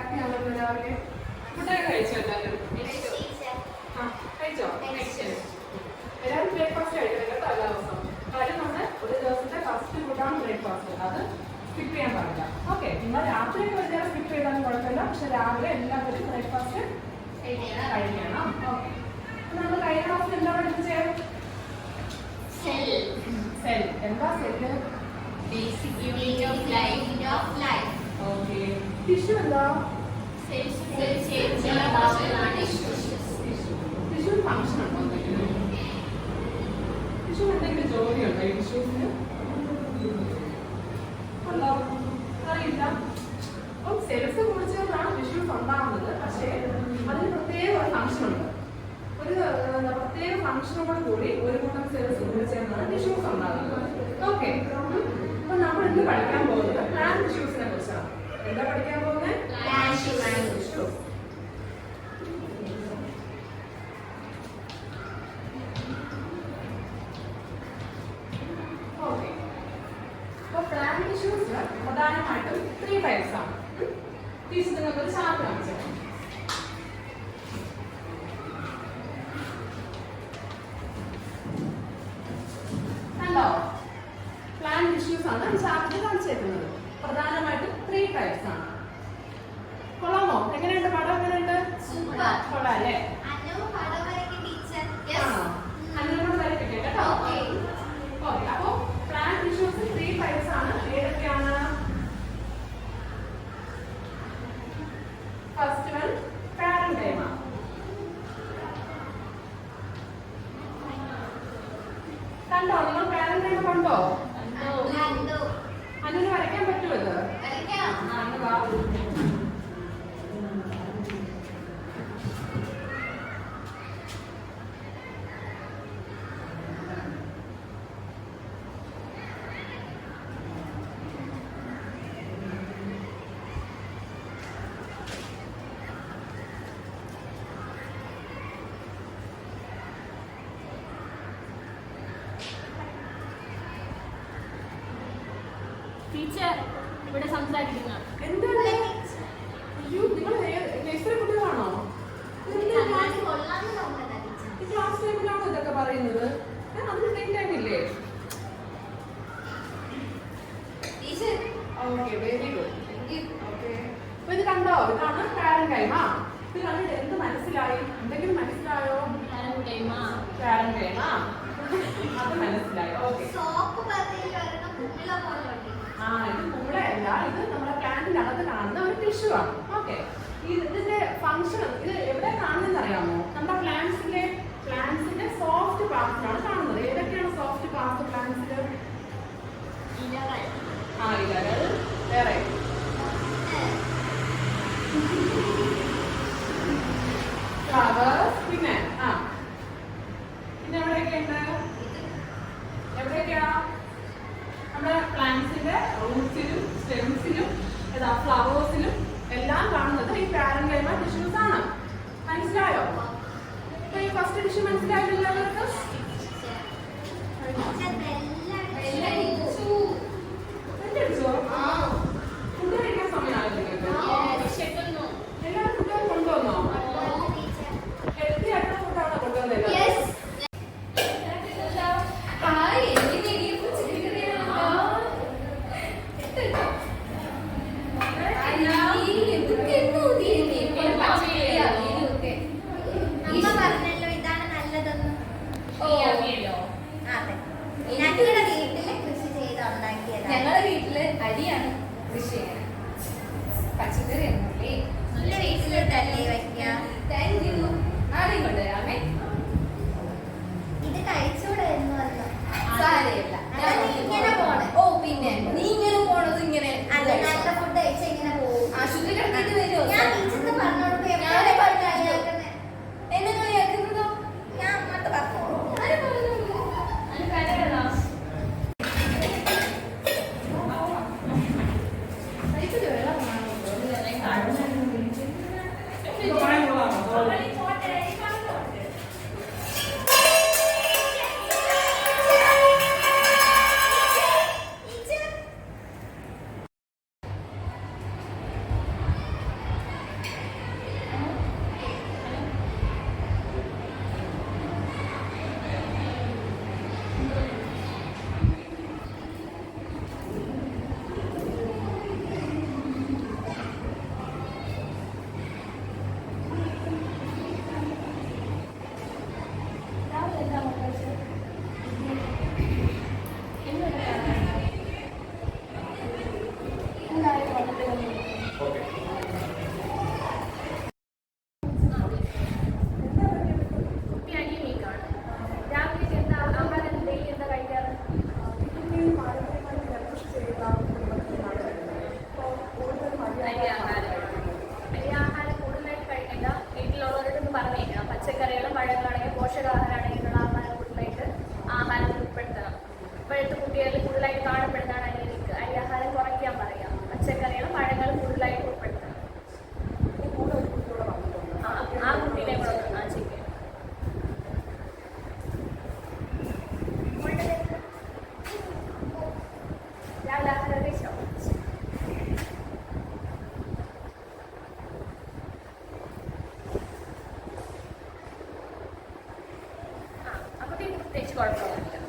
Happy ആണല്ലോ രാവിലെ. ഫുഡൊക്കെ കഴിച്ചോ എല്ലാവരും? കഴിച്ചോ? എല്ലാവരും ബ്രേക്ക്ഫാസ്റ്റ് കഴിക്കണം കേട്ടോ എല്ലാ ദിവസവും. കാര്യം നമ്മുടെ ഒരു ദിവസത്തെ ഫസ്റ്റ് ഫുഡാണ് ബ്രേക്ക്ഫാസ്റ്റ്. അത് സ്കിപ്പ് ചെയ്യാൻ പാടില്ല. ഓക്കെ, നിങ്ങൾ രാത്രി കഴിഞ്ഞാൽ സ്കിപ്പ് ചെയ്താലും കുഴപ്പമില്ല. പക്ഷെ രാവിലെ എല്ലാവരും ബ്രേക്ക്ഫാസ്റ്റ് കഴിക്കണം. ഓക്കെ, നമ്മൾ കഴിഞ്ഞ ക്ലാസ്സിൽ എന്താ പഠിപ്പിച്ചേ? സെൽ. എന്താ cell? Basic unit of life. Okay. Tissue എന്താ? ടിഷ്യൂ ഫംഗ്ഷൻ ഉണ്ടോ? ടിഷ്യൂ എന്തെങ്കിലും ജോലിയുണ്ടോ ഈ ടിഷ്യൂസിന്? ഉണ്ടോ? അറിയില്ല. അപ്പം സെൽസ് കുറിച്ചാണ് ടിഷ്യൂസ് ഉണ്ടാകുന്നത്. പക്ഷേ അതിന് പ്രത്യേക ഒരു ഫംഗ്ഷൻ ഉണ്ട്. ഒരു പ്രത്യേക ഫംഗ്ഷനോട് കൂടി ഒരു കൂട്ടം സെൽസ് കുറിച്ചാണ് ടിഷ്യൂസ് ഉണ്ടാകുന്നത്. ഓക്കെ, അപ്പൊ നമ്മൾ ഇന്ന് പഠിക്കാൻ പോകുന്നത് പ്ലാന്റ് ടിഷ്യൂസിനെ കുറിച്ചാണ്. എന്താ പഠിക്കാൻ പോകുന്നത്? Plant tissues. ഓക്കെ, അപ്പൊ പ്ലാന്റ് ടിഷ്യൂസ് പ്രധാനമായിട്ടും 3 ടൈപ്സ് ആണ്. ടീച്ചർ നിങ്ങൾക്ക് ഒരു ചാർട്ട് കാണിച്ചു. കണ്ടോ? പ്ലാന്റ് ടിഷ്യൂസ് ആണ് ചാർട്ടിൽ കാണിച്ചേക്കുന്നത്. പ്രധാനമായിട്ടും 3 ടൈപ്സ് ആണ്. കൊള്ളാമോ? എങ്ങനെയുണ്ട് പടം? എങ്ങനെയുണ്ട്? കൊള്ളാം അല്ലേ? അതിനോട് വരയ്ക്കട്ടെ കേട്ടോ. ഓക്കെ, അപ്പൊ പ്ലാന്റ് ടിഷ്യൂസ് 3 ടൈപ്സ് ആണ്. ഏതൊക്കെയാണ്? First one parenchyma. കണ്ടോ? നിങ്ങൾ പാരൻകൈമ കണ്ടോ? അതിന് വരയ്ക്കാൻ പറ്റുമോ? ഇത് ടീച്ചർ ഇവിടെ സംസാരിക്കുന്ന എന്താണ്? അയ്യോ, നിങ്ങൾ നഴ്സറി കുട്ടികളാണോ? ക്ലാസ് ടൈമിലാണോ ഇതൊക്കെ പറയുന്നത്? അതിന് ടൈം ടൈമില്ലേ? Okay, very good. ഓക്കെ, അപ്പൊ ഇത് കണ്ടോ? ഇതാണ് പാരൻകൈമ. ഇത് കണ്ടിട്ട് എന്ത് മനസ്സിലായി? എന്തെങ്കിലും മനസ്സിലായോ? പാരൻകൈമ അത് മനസ്സിലായി. ഓക്കെ, ഇത് കുമിളയല്ല, ഇത് നമ്മുടെ പ്ലാന്റിനകത്ത് കാണുന്ന ഒരു ടിഷ്യൂ ആണ്. ഓക്കെ, ഇതിന്റെ ഫംഗ്ഷൻ ഇത് എവിടെ കാണുന്നതെന്ന് അറിയാമോ? നമ്മുടെ പ്ലാന്റ്സിന്റെ സോഫ്റ്റ് പാർട്സിലാണ് കാണുന്നത്. ഏതൊക്കെയാണ് സോഫ്റ്റ് പാർട്സ് പ്ലാന്റ്സിൽ? ഇലകൾ, വേറെ ഫ്ലവേഴ്സ്, പിന്നെ എവിടെയൊക്കെയുണ്ട്? എവിടെയൊക്കെയാ? നമ്മുടെ പ്ലാന്റ്സിന്റെ റൂട്ട്സിലും സ്റ്റെംസിലും ഫ്ലവേഴ്സിലും എല്ലാം കാണുന്നത് ഈ പാരൻകൈമ ടിഷ്യൂസ് ആണ്. മനസ്സിലായോ? അപ്പൊ ഈ ഫസ്റ്റ് ടിഷ്യൂ മനസ്സിലായില്ല എല്ലാവർക്കും? ഫുഡ് കഴിക്കാൻ സമയമായില്ലേ? എല്ലാവരും ഫുഡ് കൊണ്ടുവന്നോ? ഹെൽത്തി ആയിട്ടുള്ള ഫുഡാണോ കൊണ്ടുവന്നത്? ഞങ്ങളുടെ വീട്ടില് അരിയാണ് കൃഷി ചെയ്യുന്നത്. പച്ചക്കറി ഒന്നുമില്ലേ? നല്ല വീട്ടിലിട്ടല്ലേ വയ്ക്കാം. Thank you. ആരെയും കൊണ്ടുവരാമേ. ഇത് കഴിച്ചൂടെ എന്ന് പറഞ്ഞു. സാരമില്ല, ഇങ്ങനെ പോണേ. ഓ പിന്നെ നീ ഇങ്ങനെ പോണത് ഇങ്ങനെ അല്ല, നല്ല ഫുഡ് കഴിച്ചാൽ ഇങ്ങനെ പോകും. ആശുപത്രി കിടന്നിട്ട് വരുമോ? ഞാൻ ടീച്ചറിന് പറഞ്ഞോളൂ. ഞാനേ പറഞ്ഞാക്കുന്നത്. എന്നെ കളിയാക്കുന്നതോ? ഞാൻ അങ്ങോട്ട് പറഞ്ഞോളൂ. ആരും പറഞ്ഞില്ല. അത് കരയണോ? വെള്ളം ഓക്കെ. കുട്ടി അനിയനിക്കാണ്. രാവിലെ എന്താ ആഹാരം ഡെയിലി എന്താ കഴിക്കാറ്? അരി ആഹാരം കൂടുതലായിട്ട് കഴിക്കേണ്ട. വീട്ടിലുള്ളവരോടൊന്ന് പറഞ്ഞേക്കണം. പച്ചക്കറികളും പഴങ്ങളാണെങ്കിൽ പോഷകാഹാരമാണെങ്കിലുള്ള ആഹാരം കൂടുതലായിട്ട് ആഹാരത്തിൽ ഉൾപ്പെടുത്തണം. ഇപ്പോഴത്തെ കുട്ടികളിൽ കൂടുതലായിട്ട് കാണപ്പെടുന്നതാണ് അനിയനിക്ക്. അരി ആഹാരം കുറയ്ക്കാൻ പറയാം. പച്ചക്കറികളും പഴങ്ങളും കൂടുതലായിട്ട് ഉൾപ്പെടുത്തണം. ആ കുട്ടീനെ കൂടെ ചെയ്യും. രാവിലെ ആഹാരം കഴിച്ചോ? ആ കുട്ടി പ്രത്യേകിച്ച് കുഴപ്പമൊന്നുമില്ല.